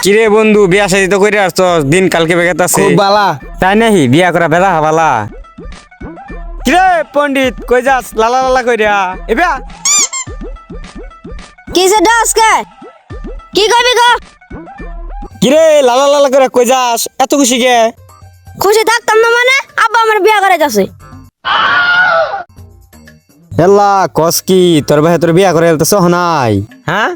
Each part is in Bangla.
কিরে বন্ধু বিয়া শাদি তো করে আসছ দিন কালকে বেগাত আছে খুব বালা। তাই নাহি বিয়া করা বেলা হাবালা কিরে পণ্ডিত কই যাস লালা লালা কইরা এবা কিসে ডাস কে কি কইবি গো? কিরে লালা লালা করে কই যাস এত খুশি গে খুশি থাকতাম না মানে আব্বা আমার বিয়া করে যাচ্ছে। এলা কস কি তোর ভাই তোর বিয়া করে তো সহনাই হ্যাঁ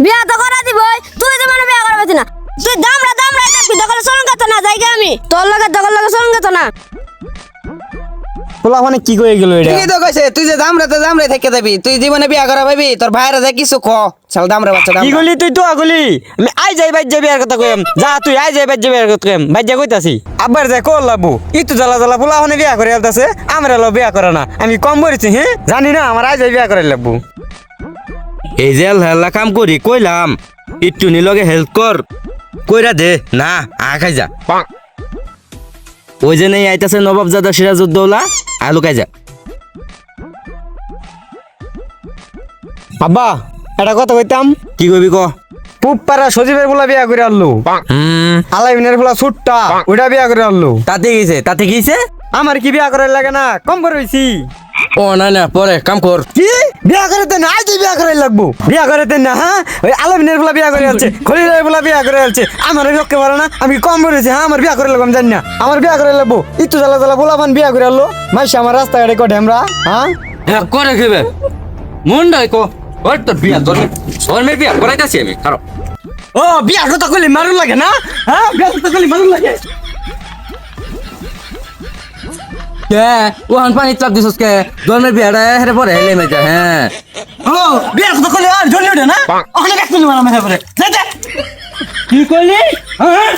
বিয়া তো করা দিবই, তুই তো মানে বিয়া করবে না। তুই দামড়া দামড়া থাকবি, দখল সরঙ্গ তো না জায়গা আমি তোর লগে দখল লগে সরঙ্গ তো না। পোলা মানে কি কই গেল এটা ঠিকই তো কইছে, তুই যে দামরে থেকে যাবি, তুই জীবনে বিয়া করা ভাবি, তোর ভাইরা যে কিছু ক চাল দামরে বাচ্চা কি দামরা। গলি তুই তো আগলি আমি আই যাই বাইর যাবি আর কথা কইম যা তুই আই যাই বাইর যাবি আর কথা কইম বাইর যা কইতাছি আবার যাই কল লাবু ইতু জ্বালা জ্বালা পোলা মানে বিয়া করে আলতাছে আমরা লো বিয়া করে না আমি কম বলেছি হ্যাঁ জানি না আমার আই যাই বিয়া করে লাগবো এই যে হেলা কাম করি কইলাম একটু নিলগে হেল্প কর কইরা দে না খাই যা ওই যে নেই আইতাছে নবাবজাদা সিরাজউদ্দৌলা আলু খাই যা আব্বা এটা কথা কইতাম কি কইবি ক পুপ পারা সজীবের পোলা বিয়া করে আনলো আলাইবিনের পোলা ছুট্টা ওইটা বিয়া করে আনলো তাতে গেছে আমার কি বিয়া করার লাগে না কম করে হইছি ও না না পরে কাম কর কি বিয়া করে দেন আই তুই বিয়া করে লাগবো বিয়া করে দেন না হ্যাঁ ওই আলামিনের পোলা বিয়া করে আছে খলিলের পোলা বিয়া করে আছে আমার রক্ষে পারে না আমি কম করেছি হ্যাঁ আমার বিয়া করে লাগবো আমি জানি না আমার বিয়া করে লাগবো ইতু জ্বালা জ্বালা পোলা পান বিয়া করে আনলো মাইসা আমার রাস্তাঘাটে কটে আমরা হ্যাঁ হ্যাঁ করে খেবে মন নাই কো ওর তোর বিয়া তোর মেয়ের বিয়া করাইতাছি আমি খারাপ ও বিয়া কথা কইলে মারুন লাগে না হ্যাঁ বিয়া কথা কইলে মারুন লাগে কে ওহান পানি চাপ দিছস কে তোর বিয়াটা হেরে পরে হেলে মেজা হ্যাঁ ও বিয়া কথা কইলে আর জ্বলি ওঠে না ওখানে ব্যাক করলি মারা মেরে পরে কি কইলি হ্যাঁ